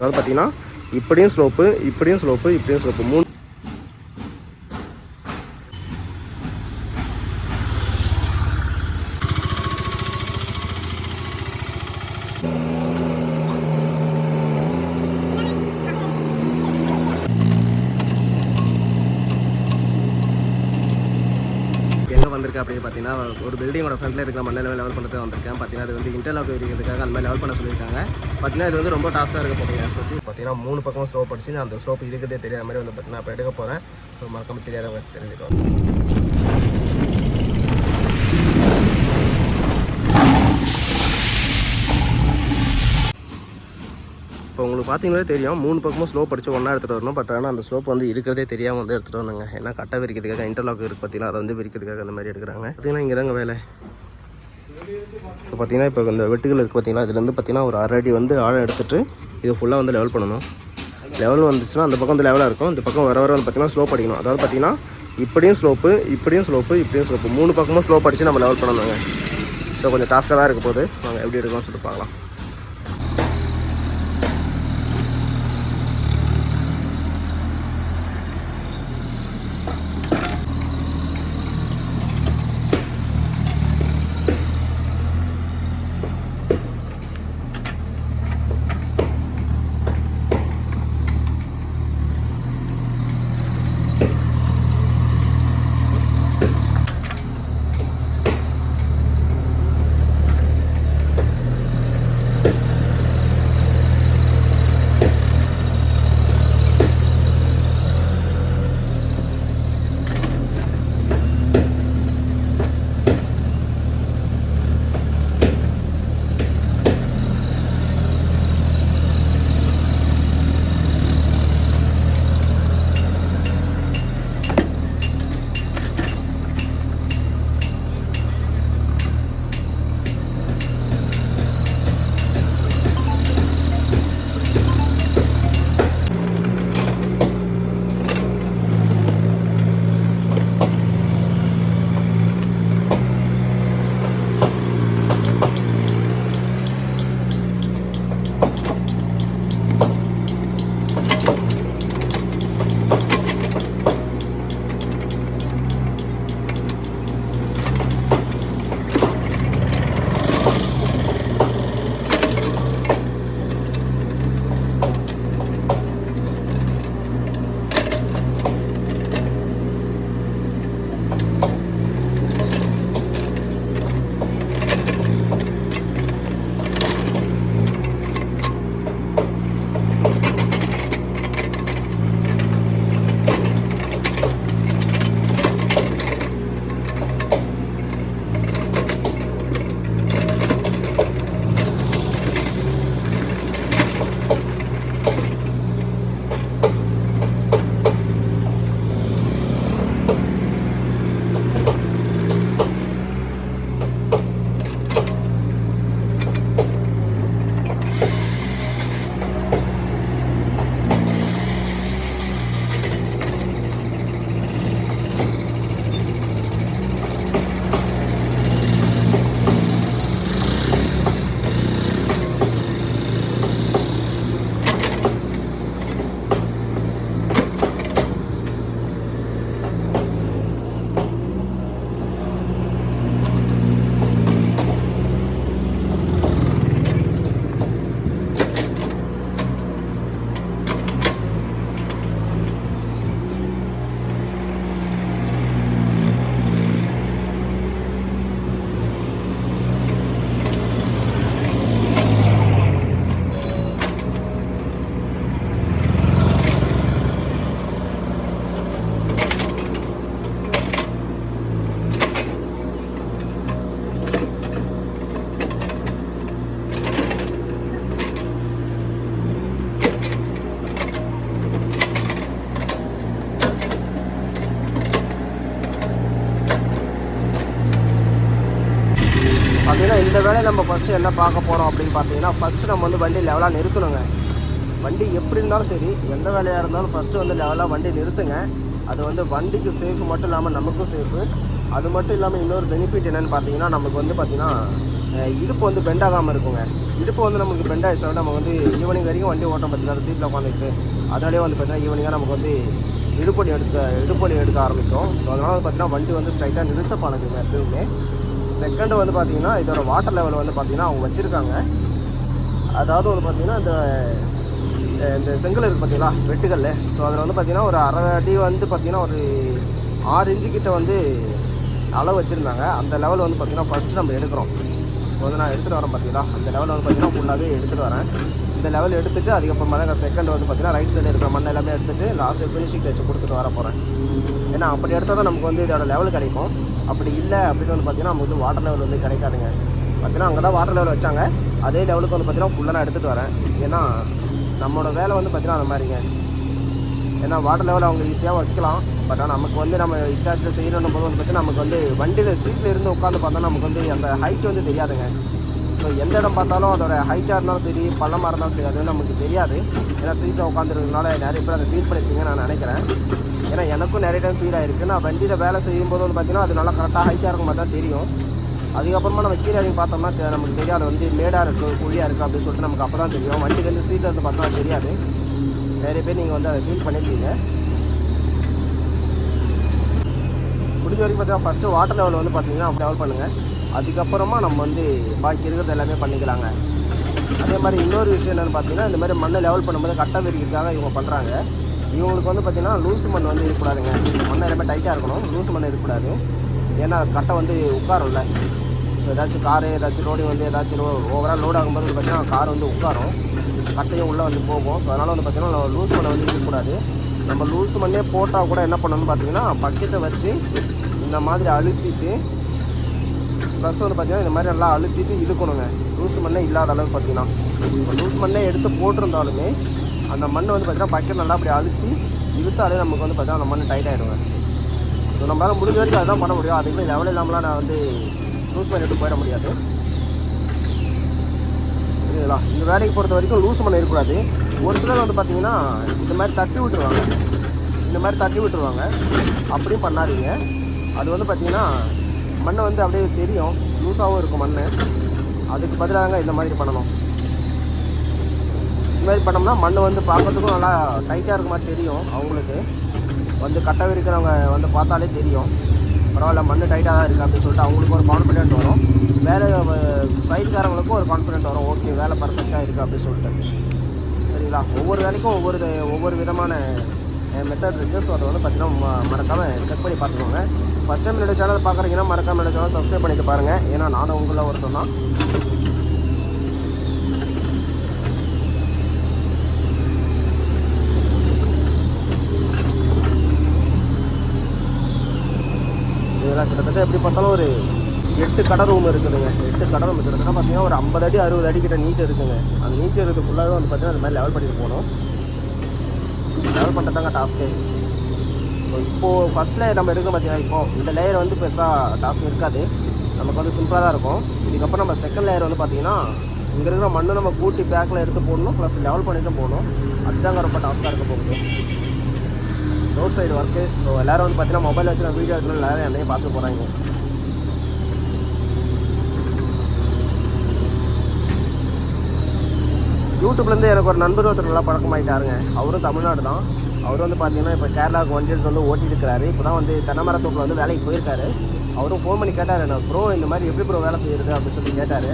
அதாவது பார்த்தீங்கன்னா இப்படியும் ஸ்லோப்பு, இப்படியும் ஸ்லோப்பு, இப்படியும் ஸ்லோப்பு, 3. வந்திருக்கேன் அப்படின்னு பார்த்தீங்கன்னா ஒரு பில்டிங்கோட ஃப்ரண்ட்டில் இருக்கிற மண்ணை லெவல் பண்ணுறது வந்திருக்கேன். பார்த்தீங்கன்னா அது வந்து இன்டர்லாக் இருக்கிறதுக்காக அந்த மாதிரி லெவல் பண்ண சொல்லியிருக்காங்க. பார்த்தீங்கன்னா இது வந்து ரொம்ப டாஸ்க்காக இருக்க போகிறீங்க. ஸோ பார்த்தீங்கன்னா 3 பக்கமும் ஸ்லோப் அடிச்சு நான் அந்த ஸ்லோப் இருக்கிறதே தெரியாத மாதிரி வந்து பார்த்தீங்கன்னா இப்போ எடுக்க போகிறேன். ஸோ மறக்காம தெரியாதவங்க தெரிஞ்சுக்கோங்க. இப்போ உங்களுக்கு பார்த்தீங்களே தெரியும் 3 பக்கமும் ஸ்லோப் அடிச்சு ஒன்றா எடுத்துகிட்டு வரணும். பட் ஆனால் அந்த ஸ்லோப் வந்து இருக்கிறதே தெரியாமல் வந்து எடுத்துகிட்டு வந்தாங்க. ஏன்னா கட்டை விரிக்கிறதுக்காக இன்டர்லாக் இருக்குது பார்த்தீங்கன்னா அதை வந்து விரிக்கிறதுக்காக அந்த மாதிரி எடுக்கிறாங்க. பார்த்தீங்கன்னா இங்கே தாங்க வேலை. ஸோ பார்த்தீங்கன்னா இப்போ இந்த வெட்டுகள் இருக்குது பார்த்தீங்கன்னா இதுலேருந்து பார்த்தீங்கன்னா ஒரு 1/2 அடி வந்து ஆழம் எடுத்துகிட்டு இது ஃபுல்லாக வந்து லெவல் பண்ணணும். லெவல் வந்துச்சுன்னா அந்த பக்கம் வந்து லெவலாக இருக்கும். இந்த பக்கம் வர வந்து பார்த்தீங்கன்னா ஸ்லோப் அடிக்கணும். அதாவது பார்த்தீங்கன்னா இப்படியும் ஸ்லோப்பு, இப்படியும் ஸ்லோப்பு, இப்படியும் ஸ்லோப்பு, 3 பக்கமும் ஸ்லோப் அடித்து நம்ம லெவல் பண்ணணுங்க. ஸோ கொஞ்சம் டாஸ்க்காக தான் இருக்க போகுது. நாங்கள் எப்படி இருக்கோம்னு சொல்லிட்டு பார்க்கலாம். பார்த்தீங்கன்னா இந்த வேலையை நம்ம ஃபஸ்ட்டு என்ன பார்க்க போகிறோம் அப்படின்னு பார்த்தீங்கன்னா ஃபஸ்ட்டு நம்ம வந்து வண்டி லெவலாக நிறுத்தணுங்க. வண்டி எப்படி இருந்தாலும் சரி எந்த வேலையாக இருந்தாலும் ஃபஸ்ட்டு வந்து லெவலாக வண்டி நிறுத்துங்க. அது வந்து வண்டிக்கு சேஃப் மட்டும் இல்லாமல் நமக்கும் சேஃபு. அது மட்டும் இல்லாமல் இன்னொரு பெனிஃபிட் என்னென்னு பார்த்தீங்கன்னா நமக்கு வந்து பார்த்தீங்கன்னா இடுப்பு வந்து பெண்ட் ஆகாமல் இருக்குங்க. இடுப்பு வந்து நமக்கு பெண்ட் ஆகிடுச்சுனா நம்ம வந்து ஈவினிங் வரைக்கும் வண்டி ஓட்டம் பார்த்தீங்கன்னா அந்த சீட்டில் உட்காந்துட்டு அதனாலே வந்து பார்த்தீங்கன்னா ஈவினிங்காக நமக்கு வந்து இடுப்பொலி எடுக்க ஆரம்பிக்கும். ஸோ அதனால் வந்து பார்த்தீங்கன்னா வண்டி வந்து ஸ்ட்ரைட்டாக நிறுத்த பழகுங்க எப்பவுமே. செகண்டு வந்து பார்த்திங்கன்னா இதோட வாட்டர் லெவல் வந்து பார்த்திங்கன்னா அவங்க வச்சுருக்காங்க. அதாவது வந்து பார்த்திங்கன்னா இந்த செங்கல் இருக்குது பார்த்தீங்களா வெட்டுக்கல். ஸோ அதில் வந்து பார்த்திங்கன்னா ஒரு அரை அடி வந்து பார்த்திங்கன்னா ஒரு 6 இன்ச்சு கிட்ட வந்து அளவு வச்சுருந்தாங்க. அந்த லெவல் வந்து பார்த்திங்கன்னா ஃபஸ்ட்டு நம்ம எடுக்கிறோம். இப்போ வந்து நான் எடுத்துகிட்டு வரேன் பார்த்தீங்களா, அந்த லெவலில் வந்து பார்த்திங்கன்னா ஃபுல்லாகவே எடுத்துகிட்டு வரேன். இந்த லெவல் எடுத்துகிட்டு அதுக்கப்புறமா தான் செகண்ட் வந்து பார்த்திங்கன்னா ரைட் சைடு இருக்கிற மண்ணை எல்லாமே எடுத்துகிட்டு லாஸ்ட்டு ஃபினிஷிங் டச் கொடுத்துட்டு வர போகிறேன். ஏன்னா அப்படி எடுத்தால் தான் நமக்கு வந்து இதோட லெவல் கிடைக்கும். அப்படி இல்லை அப்படின்னு வந்து பார்த்திங்கன்னா நமக்கு வந்து வாட்டர் லெவல் வந்து கிடைக்காதுங்க. பார்த்திங்கன்னா அங்கே தான் வாட்டர் லெவல் வச்சாங்க, அதே லெவலுக்கு வந்து பார்த்திங்கன்னா ஃபுல்லாக நான் எடுத்துகிட்டு வரேன். ஏன்னா நம்மளோட வேலை வந்து பார்த்திங்கன்னா அந்த மாதிரிங்க. ஏன்னா வாட்டர் லெவல் அவங்க ஈஸியாக வைக்கலாம், பட் ஆனால் நமக்கு வந்து நம்ம இன்சார்ஜில் செய்யணும் போது வந்து பார்த்திங்கன்னா நமக்கு வந்து வண்டியில் சீட்டில் இருந்து உட்காந்து பார்த்தா நமக்கு வந்து அந்த ஹைட் வந்து தெரியாதுங்க. ஸோ எந்த இடம் பார்த்தாலும் அதோட ஹைட்டாக இருந்தாலும் சரி பள்ளமாக இருந்தாலும் சரி அது நமக்கு தெரியாது. ஏன்னா சீட்டில் உட்காந்துருக்கிறதுனால நிறைய பேர் அதை ஃபீல் பண்ணியிருக்கீங்கன்னு நான் நினைக்கிறேன். ஏன்னா எனக்கும் நிறைய டைம் ஃபீல் ஆகிருக்கு. நான் வண்டியில் வேலை செய்யும்போது வந்து பார்த்திங்கன்னா அது நல்லா கரெக்டாக ஹைட்டாக இருக்கும் மாதிரி தான் தெரியும். அதுக்கப்புறமா நம்ம கீழே இறங்கி பார்த்தோம்னா நமக்கு தெரியாது வந்து மேடாக இருக்குது குழியாக இருக்குது அப்படின்னு சொல்லிட்டு நமக்கு அப்போ தான் தெரியும். வண்டியிலேருந்து சீட்டில் இருந்து பார்த்தோம்னா தெரியாது. நிறைய பேர் நீங்கள் வந்து அதை ஃபீல் பண்ணியிருக்கீங்க. முடிஞ்ச வரைக்கும் பார்த்தீங்கன்னா ஃபஸ்ட்டு வாட்டர் லெவல் வந்து பார்த்தீங்கன்னா லெவல் பண்ணுங்கள். அதுக்கப்புறமா நம்ம வந்து பாக்கி இருக்கிறது எல்லாமே பண்ணிக்கலாங்க. அதே மாதிரி இன்னொரு விஷயம் என்னென்னு பார்த்தீங்கன்னா இந்த மாதிரி மண்ணை லெவல் பண்ணும்போது கட்டை விரிக்கிறதுக்காக இவங்க பண்ணுறாங்க. இவங்களுக்கு வந்து பார்த்திங்கன்னா லூசு மண் வந்து இருக்கக்கூடாதுங்க. மண்ணை எல்லாமே டைட்டாக இருக்கணும், லூசு மண் இருக்கக்கூடாது. ஏன்னா கட்டை வந்து உட்காரும்ல. ஸோ ஏதாச்சும் காரு ஏதாச்சும் லோடிங் வந்து ஏதாச்சும் ஓவரால் லோட் ஆகும்போது பார்த்திங்கன்னா கார் வந்து உட்காரும், கட்டையும் உள்ளே வந்து போகும். ஸோ அதனால் வந்து பார்த்திங்கன்னா லூஸ் மண்ணை வந்து இருக்கக்கூடாது. நம்ம லூஸ் மண்ணே போட்டால் கூட என்ன பண்ணணும்னு பார்த்தீங்கன்னா பக்கெட்டை வச்சு இந்த மாதிரி அழுத்திட்டு ப்ளஸ் வந்து பார்த்திங்கன்னா இந்த மாதிரி நல்லா அழுத்திட்டு இழுக்கணுங்க. லூஸ் மண்ணே இல்லாத அளவுக்கு பார்த்திங்கன்னா இப்போ லூஸ் மண்ணே எடுத்து போட்டிருந்தாலுமே அந்த மண் வந்து பார்த்திங்கன்னா பக்கெட் நல்லா அப்படி அழுத்தி இழுத்தாலே நமக்கு வந்து பார்த்திங்கன்னா அந்த மண் டைட் ஆகிடுங்க. ஸோ நம்மளால் முடிஞ்ச வரைக்கும் அதுதான் பண்ண முடியும். அதுக்குமே லெவல் இல்லாமலாம் நான் வந்து லூஸ் மண் எடுத்து போயிட முடியாது. சரிங்களா? இந்த வேலைக்கு பொறுத்த வரைக்கும் லூஸ் மண் இருக்கக்கூடாது. ஒரு சிலர் வந்து பார்த்திங்கன்னா இந்த மாதிரி தட்டி விட்டுருவாங்க. அப்படியும் பண்ணாதீங்க. அது வந்து பார்த்திங்கன்னா மண்ணை வந்து அப்படியே தெரியும், லூஸாகவும் இருக்கும் மண். அதுக்கு பதிலாக இந்த மாதிரி பண்ணணும். இந்த மாதிரி பண்ணோம்னா மண் வந்து பார்க்கறதுக்கும் நல்லா டைட்டாக இருக்க மாதிரி தெரியும். அவங்களுக்கு வந்து கட்டை விரிக்கிறவங்க வந்து பார்த்தாலே தெரியும், பரவாயில்ல மண் டைட்டாக தான் இருக்குது அப்படின்னு சொல்லிட்டு அவங்களுக்கு ஒரு கான்ஃபிடென்ட் வரும். வேலை சைடுக்காரங்களுக்கும் ஒரு கான்ஃபிடென்ட் வரும், ஓகே வேலை பர்ஃபெக்டாக இருக்குது அப்படின்னு சொல்லிட்டு. சரிங்களா? ஒவ்வொரு வேலைக்கும் ஒவ்வொரு விதமான மெத்தட் இருக்குது. ஸோ அதை வந்து பார்த்திங்கன்னா மறக்காமல் செக் பண்ணி பார்த்துக்கோங்க. ஃபஸ்ட் டைம் என்னோட சேனல் பார்க்குறீங்கன்னா மறக்காமல் என்னோட சேனல் சப்ஸ்கிரைப் பண்ணிட்டு பாருங்கள். ஏன்னா நானும் உங்களில் ஒருத்தன் தான். இதெல்லாம் கிட்டத்தட்ட எப்படி பார்த்தாலும் ஒரு 8 கடை ரூம் இருக்குதுங்க. 8 கடை ரூம் கிட்டத்தட்ட பார்த்திங்கன்னா ஒரு 50 அடி 60 அடி கிட்ட நீட்டு இருக்குங்க. அந்த நீட்டு இருக்கிறது ஃபுல்லாகவே வந்து பார்த்திங்கன்னா அந்த மாதிரி லெவல் பண்ணிட்டு போகணும். Level பண்ணுறதாங்க task. ஸோ இப்போது ஃபஸ்ட்டில் நம்ம எடுக்கணும் பார்த்திங்கன்னா இப்போது இந்த லேயர் வந்து பெருசாக டாஸ்க் இருக்காது, நமக்கு வந்து சிம்பிளாக தான் இருக்கும். இதுக்கப்புறம் நம்ம செகண்ட் லேயர் வந்து பார்த்திங்கன்னா இங்கே இருக்கிற மண்ணை நம்ம கூட்டி பேக்கில் எடுத்து போடணும், ப்ளஸ் லெவல் பண்ணிட்டு போகணும். அதுதாங்க ரொம்ப டாஸ்க்காக இருக்க போகுது ரோட் சைடு ஒர்க்கு. ஸோ எல்லோரும் வந்து பார்த்திங்கன்னா மொபைல் வச்சு நான் வீடியோ எடுக்கணும், எல்லோரும் என்னையும் பார்த்து போகிறாங்க. யூடியூப்லேருந்து எனக்கு ஒரு நண்பர் ஒருத்தர் நல்லா பழக்கமாயிட்டாருங்க. அவரும் தமிழ்நாடு தான். அவர் வந்து பார்த்திங்கன்னா இப்போ கேரளாவுக்கு வண்டி எடுத்து வந்து ஓட்டிட்டு இருக்கிறாரு. இப்போ தான் வந்து தென்னமரத்தோப்பில் வந்து வேலைக்கு போயிருக்காரு. அவரும் ஃபோன் பண்ணி கேட்டார், என்ன ப்ரோ இந்த மாதிரி எப்படி ப்ரோ வேலை செய்கிறது அப்படின்னு சொல்லி கேட்டார்.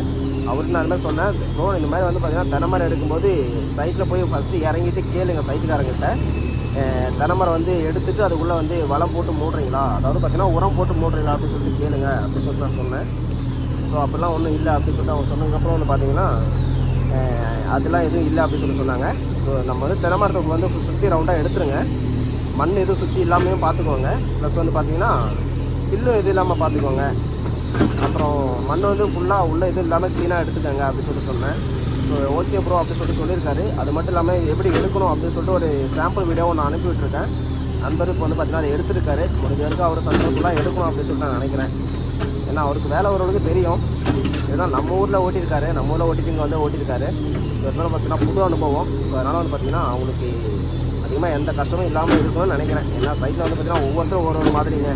அவருக்கு நான் அது மாதிரி சொன்னேன், ப்ரோ இந்த மாதிரி வந்து பார்த்திங்கன்னா தென்னமரம் எடுக்கும்போது சைட்டில் போய் ஃபஸ்ட்டு இறங்கிட்டு கேளுங்க சைட்டுக்காரங்கிட்ட, தென்னமரம் வந்து எடுத்துகிட்டு அதுக்குள்ளே வந்து வளம் போட்டு மூடுறீங்களா, அதாவது பார்த்திங்கன்னா உரம் போட்டு மூடுறீங்களா அப்படின்னு சொல்லிட்டு கேளுங்க அப்படின்னு சொல்லிட்டு நான் சொன்னேன். ஸோ அப்படிலாம் ஒன்றும் இல்லை அப்படின்னு சொல்லிட்டு அவங்க சொன்னதுக்கப்புறம் வந்து பார்த்திங்கன்னா அதெல்லாம் எதுவும் இல்லை அப்படின்னு சொல்லி சொன்னாங்க. ஸோ நம்ம வந்து தென்னமரத்துக்கு வந்து சுற்றி ரவுண்டாக எடுத்துருங்க, மண் எதுவும் சுற்றி இல்லாமையும் பார்த்துக்கோங்க, ப்ளஸ் வந்து பார்த்திங்கன்னா பில்லும் எதுவும் இல்லாமல் பார்த்துக்கோங்க, அப்புறம் மண் வந்து ஃபுல்லாக உள்ள எதுவும் இல்லாமல் க்ளீனாக எடுத்துக்கோங்க அப்படின்னு சொல்லி சொன்னேன். ஸோ ஓகே ப்ரோ அப்படின்னு சொல்லிட்டு சொல்லியிருக்காரு. அது மட்டும் இல்லாமல் எப்படி எடுக்கணும் அப்படின்னு சொல்லிட்டு ஒரு சாம்பிள் வீடியோவை நான் அனுப்பி விட்டுருக்கேன். நண்பர் இப்போ வந்து பார்த்திங்கன்னா அதை எடுத்துருக்காரு. முடிஞ்ச வரைக்கும் அவர் சக்ஸஸ்ஃபுல்லாக எடுக்கணும் அப்படின்னு சொல்லிட்டு நான் நினைக்கிறேன். ஏன்னா அவருக்கு வேலை ஓரளவுக்கு தெரியும். இதுதான் நம்ம ஊரில் ஓட்டியிருக்காரு, நம்ம ஊரில் ஓட்டிட்டு இங்கே வந்து ஓட்டியிருக்காரு. ஸோ இருந்தாலும் பார்த்திங்கன்னா புது அனுபவம். ஸோ அதனால் வந்து பார்த்திங்கன்னா அவங்களுக்கு அதிகமாக எந்த கஷ்டமும் இல்லாமல் இருக்கணும்னு நினைக்கிறேன். ஏன்னா சைட்டில் வந்து பார்த்திங்கன்னா ஒவ்வொருத்தரும் ஒரு மாதிரிங்க.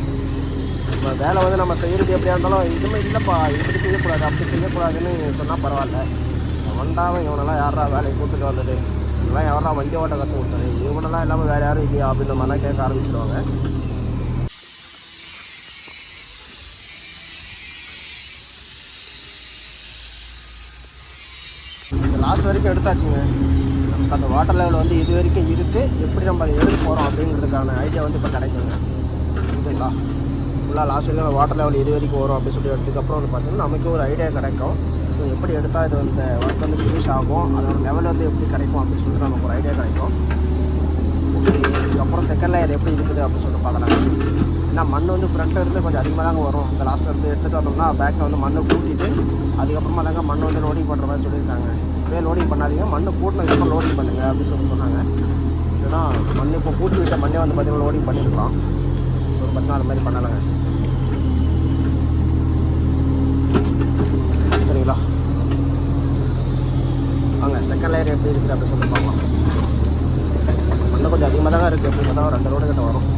நம்ம வேலை வந்து நம்ம செய்கிறது எப்படியா இருந்தாலும் இதுவுமே இல்லைப்பா இப்படி செய்யக்கூடாது அப்படி செய்யக்கூடாதுன்னு சொன்னால் பரவாயில்ல. வந்தாமல் இவனெல்லாம் யாரா வேலையை கூப்பிட்டு வந்தது, இவெல்லாம் யாரா வண்டி ஓட்ட கற்றுக் கொடுத்தது, இவனெல்லாம் இல்லாமல் வேறு யாரும் இல்லையா அப்படின்ற மாதிரிலாம் கேட்க ஆரம்பிச்சிடுவாங்க. லாஸ்ட் வரைக்கும் எடுத்தாச்சுங்க. நமக்கு அந்த வாட்டர் லெவல் வந்து இது வரைக்கும் இருக்குது, எப்படி நம்ம அதை எடுக்க போகிறோம் அப்படிங்கிறதுக்கான ஐடியா வந்து இப்போ கிடைக்குங்க. ஓகேங்களா, ஃபுல்லாக லாஸ்ட் வரைக்கும் அந்த வாட்டர் லெவல் இது வரைக்கும் வரும் அப்படின்னு சொல்லி எடுத்ததுக்கப்புறம் வந்து பார்த்திங்கன்னா நமக்கு ஒரு ஐடியா கிடைக்கும். ஸோ எப்படி எடுத்தால் இது வந்து ஒர்க் வந்து ஃபினிஷ் ஆகும், அதோட லெவல் வந்து எப்படி கிடைக்கும் அப்படின்னு சொல்லிட்டு நமக்கு ஒரு ஐடியா கிடைக்கும். ஓகே, இதுக்கப்புறம் செகண்ட் லேயர் எப்படி இருக்குது அப்படின்னு சொல்லிட்டு பார்க்கலாம். ஏன்னா மண் வந்து ஃப்ரண்ட்டில் இருந்து கொஞ்சம் அதிகமாக தாங்க வரும். இந்த லாஸ்ட்டில் இருந்து எடுத்துகிட்டு வந்தோம்னா பேக்கில் வந்து மண்ணை கூட்டிட்டு அதுக்கப்புறமா தாங்க மண் வந்து லோடிங் பண்ணுற மாதிரி சொல்லியிருக்காங்க. இப்போயே லோடிங் பண்ணாதீங்க, மண்ணை கூட்டினதுக்கப்புறம் லோடிங் பண்ணுங்கள் அப்படின்னு சொல்லி சொன்னாங்க. ஏன்னா மண் இப்போ கூட்டி விட்ட மண்ணே வந்து பார்த்திங்கன்னா லோடிங் பண்ணியிருக்கலாம். ஸோ பார்த்திங்கன்னா அது மாதிரி பண்ணலைங்க. சரிங்களா, வாங்க செகண்ட் லேயர் எப்படி இருக்குது அப்படின்னு சொல்லி பார்க்கலாம். மண்ணை கொஞ்சம் அதிகமாக தாங்க இருக்குது, எப்படி பார்த்தா 2 ரோடு கிட்ட வரும்.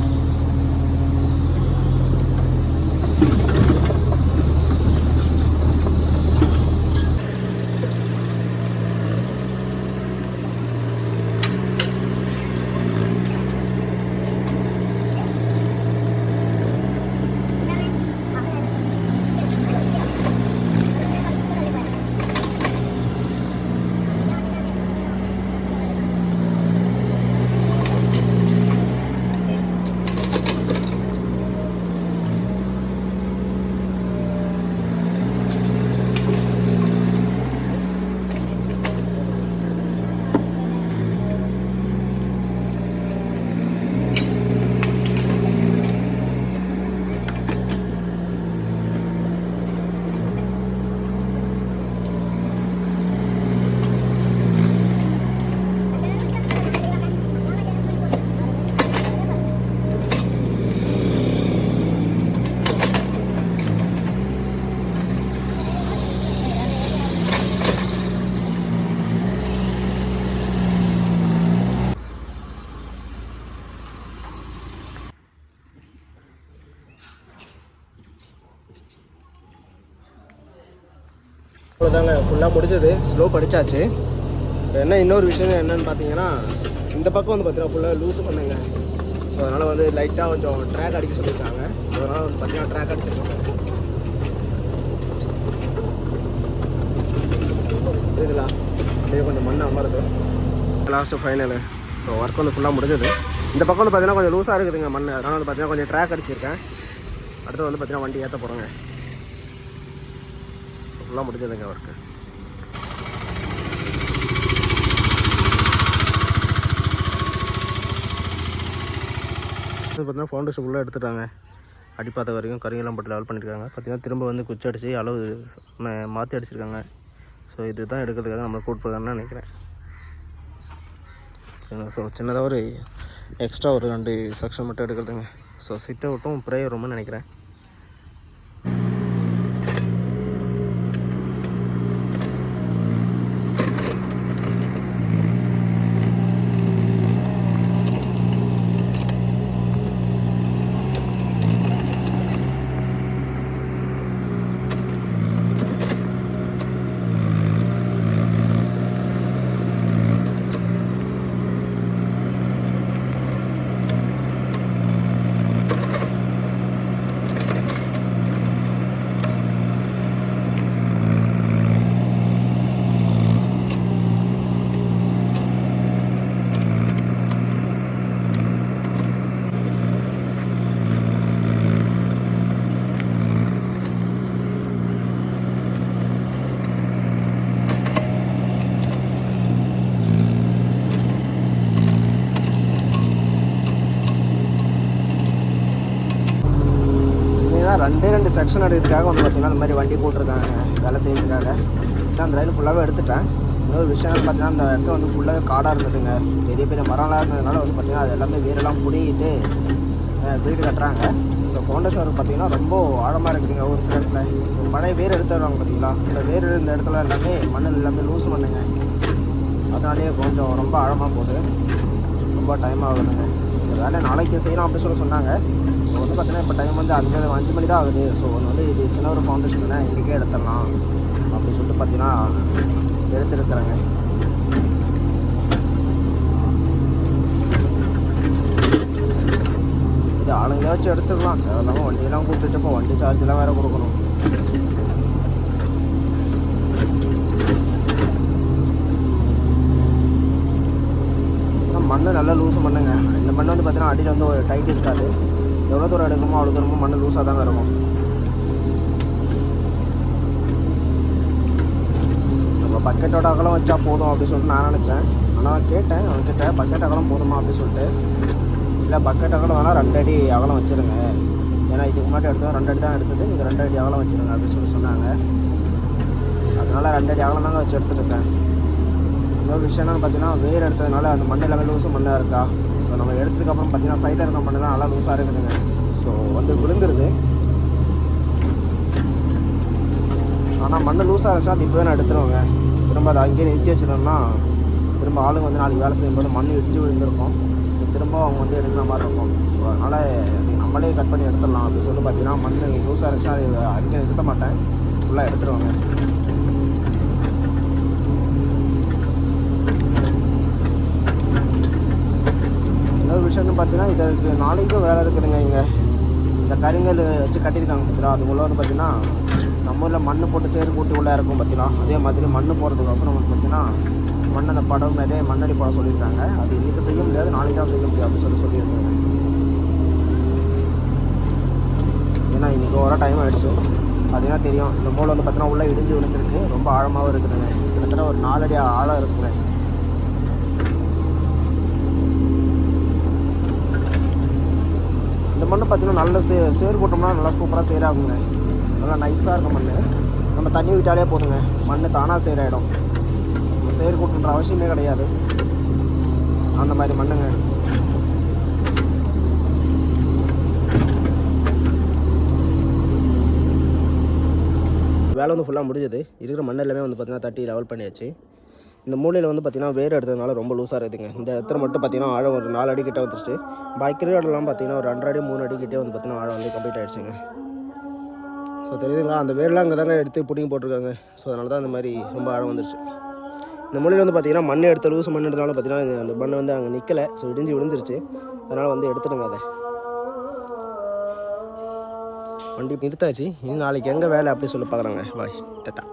அவ்வளோதாங்க, ஃபுல்லாக முடிஞ்சது. ஸ்லோ படித்தாச்சு. என்ன இன்னொரு விஷயம் என்னென்னு பார்த்தீங்கன்னா, இந்த பக்கம் வந்து பார்த்தீங்கன்னா ஃபுல்லாக லூஸ் பண்ணுங்க. ஸோ அதனால் வந்து லைட்டாக கொஞ்சம் ட்ராக் அடிக்க சொல்லியிருக்காங்க. ஸோ அதனால் வந்து பார்த்தீங்கன்னா ட்ராக் அடிச்சிருக்காங்க. இதுங்களா இது கொஞ்சம் மண் அமருது. Last final. ஸோ ஒர்க் வந்து ஃபுல்லாக முடிஞ்சது. இந்த பக்கம் வந்து பார்த்தீங்கன்னா கொஞ்சம் லூஸாக இருக்குதுங்க மண். அதனால் வந்து பார்த்தீங்கன்னா கொஞ்சம் ட்ராக் அடிச்சிருக்கேன். அடுத்து வந்து பார்த்தீங்கன்னா வண்டி ஏற்ற போகிறோங்க. ஃபுல்லாக முடிஞ்சதுங்க ஒர்க்கு. பார்த்தீங்கன்னா ஃபவுண்டேஷன் ஃபுல்லாக எடுத்துட்டாங்க. அடிப்பாத்த வரைக்கும் கருங்கெல்லாம் போட்டு லெவல் பண்ணியிருக்காங்க. பார்த்தீங்கன்னா திரும்ப வந்து குச்சி அடித்து அளவு மாற்றி அடிச்சிருக்காங்க. ஸோ இது தான் எடுக்கிறதுக்காக நம்மளை கூப்பிட்ருக்காங்கன்னு நினைக்கிறேன். ஸோ சின்னதாக ஒரு எக்ஸ்ட்ரா ஒரு 2 செக்ஷன் மட்டும் எடுக்கிறதுங்க. ஸோ சிட் அவுட்டும் ப்ரேயர் ரூம்னு நினைக்கிறேன். ரெண்டு செக்ஷன் எடுக்கிறதுக்காக வந்து பார்த்திங்கன்னா அந்த மாதிரி வண்டி போட்டிருக்காங்க வேலை செய்யறதுக்காக. அந்த ரயில் ஃபுல்லாகவே எடுத்துட்டேன். இன்னொரு விஷயம் பார்த்தீங்கன்னா அந்த இடத்துல வந்து ஃபுல்லாகவே காடாக இருந்ததுங்க. பெரிய பெரிய மரம்லாம் இருந்ததுனால வந்து பார்த்திங்கன்னா அது எல்லாமே வேரெல்லாம் பிடிங்கிட்டு வீடு கட்டுறாங்க. ஸோ ஃபவுண்டேஷன் ஒர்க் பார்த்திங்கன்னா ரொம்ப ஆழமாக இருக்குதுங்க ஒரு சில இடத்துல. ஸோ பழைய வேர் எடுத்து வருவாங்க பார்த்தீங்களா, இந்த வேர் இந்த இடத்துல எல்லாமே மண் எல்லாமே லூஸ் பண்ணுங்க. அதனாலேயே கொஞ்சம் ரொம்ப ஆழமாக போகுது, ரொம்ப டைம் ஆகுதுங்க. இந்த வேலை நாளைக்கு செய்யலாம் அப்படின்னு சொன்னாங்க. வந்து வந்து பார்த்தீங்கன்னா இப்போ டைம் வந்து 5 மணி தான் ஆகுது. ஸோ வந்து இது சின்ன ஒரு ஃபவுண்டேஷன் தானே, இன்றைக்கே எடுத்துடலாம் அப்படின்னு சொல்லிட்டு பார்த்தீங்கன்னா எடுத்துருக்குறேங்க. இது ஆளுங்க வச்சு எடுத்துக்கலாம், தேவையில்லாமல் வண்டியெல்லாம் கூப்பிட்டுட்டு இப்போ வண்டி சார்ஜெலாம் வேறு கொடுக்கணும். மண் நல்லா லூஸு மண்ணுங்க. இந்த மண் வந்து பார்த்தீங்கன்னா அடியில் வந்து ஒரு டைட் இருக்காது. எவ்வளோ தூரம் எடுக்குமோ அவ்வளோ தூரமும் மண் லூஸாக தாங்க இருக்கும். நம்ம பக்கெட்டோட அகலம் வச்சா போதும் அப்படின்னு சொல்லிட்டு நான் நினச்சேன். ஆனால் கேட்டேன் அவன்கிட்ட, பக்கெட் அகலம் போதுமா அப்படின்னு சொல்லிட்டு. இல்லை பக்கெட் அகலம் வேணால் 2 அடி அகலம் வச்சுருங்க, ஏன்னா இதுக்கு முன்னாடி எடுத்தோம் 2 அடி தான் எடுத்தது, நீங்கள் 2 அடி அகலம் வச்சுருங்க அப்படின்னு சொல்லி சொன்னாங்க. அதனால் 2 அடி அகலம் தாங்க வச்சு எடுத்துகிட்ருக்கேன். இன்னொரு விஷயம் என்னென்னு பார்த்தீங்கன்னா, வேர் எடுத்ததுனால அந்த மண் எல்லாமே லூஸு மண்ணாக இருக்கா. ஸோ நம்ம எடுத்ததுக்கப்புறம் பார்த்தீங்கன்னா சைடில் இருக்க மண்ணெல்லாம் நல்லா லூஸாக இருக்குதுங்க. ஸோ வந்து விழுந்துருது. ஆனால் மண் லூஸாக இருந்துச்சுன்னா அது இப்போவே நான் எடுத்துருவேங்க. திரும்ப அதை அங்கேயே நிறுத்தி வச்சுருந்தோம்னா திரும்ப ஆளுங்க வந்து நாளைக்கு வேலை செய்யும்போது மண் இடிஞ்சு விழுந்திருக்கும், திரும்ப அவங்க வந்து எடுக்கிற மாதிரி இருக்கும். ஸோ அதனால் அது நம்மளே கட் பண்ணி எடுத்துடலாம் அப்படின்னு சொல்லிட்டு பார்த்தீங்கன்னா மண் லூஸாக இருந்துச்சுன்னா அது அங்கேயே நிறுத்த மாட்டேன், ஃபுல்லாக எடுத்துருவாங்க. இன்னொரு விஷயம்னு பார்த்தீங்கன்னா இதற்கு நாளைக்கும் வேலை இருக்குதுங்க. இங்கே இந்த கருங்கல் வச்சு கட்டியிருக்காங்க பார்த்தீங்களா, அதுக்குள்ளே வந்து பார்த்தீங்கன்னா நம்ம ஊரில் மண் போட்டு சேறு கூட்டி உள்ளே இருக்கும் பார்த்தீங்களா, அதே மாதிரி மண் போடுறதுக்கோசரம் நமக்கு பார்த்தீங்கன்னா மண் அந்த படம் மேலே மண்ணடி போட சொல்லியிருக்காங்க. அது இன்றைக்கி செய்ய முடியாது, நாளைக்கு தான் செய்ய முடியும் அப்படின்னு சொல்லியிருக்காங்க. ஏன்னா இன்றைக்கி ஒரு டைம் ஆகிடுச்சு. அது என்ன தெரியும், இந்த மூளை வந்து பார்த்தீங்கன்னா உள்ளே இடிஞ்சு விழுந்திருக்கு, ரொம்ப ஆழமாகவும் இருக்குதுங்க. கிட்டத்தட்ட ஒரு 4 அடி ஆழம் இருக்குங்க. இந்த மண் பார்த்தீங்கன்னா நல்ல சேர் போட்டோம்னா நல்லா சூப்பராக சேராகுங்க, நல்லா நைஸாக இருக்கும் மண். நம்ம தண்ணி விட்டாலே போதுங்க, மண் தானாக சேராயிடும். நம்ம சேர் கூட்டுன்ற அவசியமே கிடையாது, அந்த மாதிரி மண்ணுங்க. வேலை வந்து ஃபுல்லாக முடிஞ்சது. இருக்கிற மண் எல்லாமே வந்து பார்த்தீங்கன்னா தட்டி லெவல் பண்ணியாச்சு. இந்த மூலையில் வந்து பார்த்தீங்கன்னா வேறு எடுத்ததுனால ரொம்ப லூஸாக இருக்குதுங்க. இந்த இடத்துல மட்டும் பார்த்தீங்கன்னா ஆழம் ஒரு 4 அடி கிட்டே வந்துருச்சு. பாக்கி இடம்லாம் பார்த்தீங்கன்னா ஒரு 2 அடி 3 அடி கிட்டே வந்து பார்த்தீங்கன்னா ஆழம் வந்து கம்ப்ளீட் ஆகிடுச்சுங்க. ஸோ தெரியுதுங்களா, அந்த வேர்லாம் அங்கே தாங்க எடுத்து பிடிங்கி போட்டிருக்காங்க. ஸோ அதனால தான் இந்த மாதிரி ரொம்ப ஆழம் வந்துருச்சு. இந்த மூலையில் வந்து பார்த்தீங்கன்னா மண் எடுத்த லூஸ் மண் எடுத்தாலும் பார்த்தீங்கன்னா அந்த மண் வந்து அங்கே நிற்கலை. ஸோ இடிஞ்சு விழுந்துருச்சு. அதனால் வந்து எடுத்துடுங்க அதை. வண்டி நிறுத்தாச்சு. இனி நாளைக்கு எங்கே வேலை அப்படி சொல்லி பார்க்குறாங்க. பாய், டாட்டா.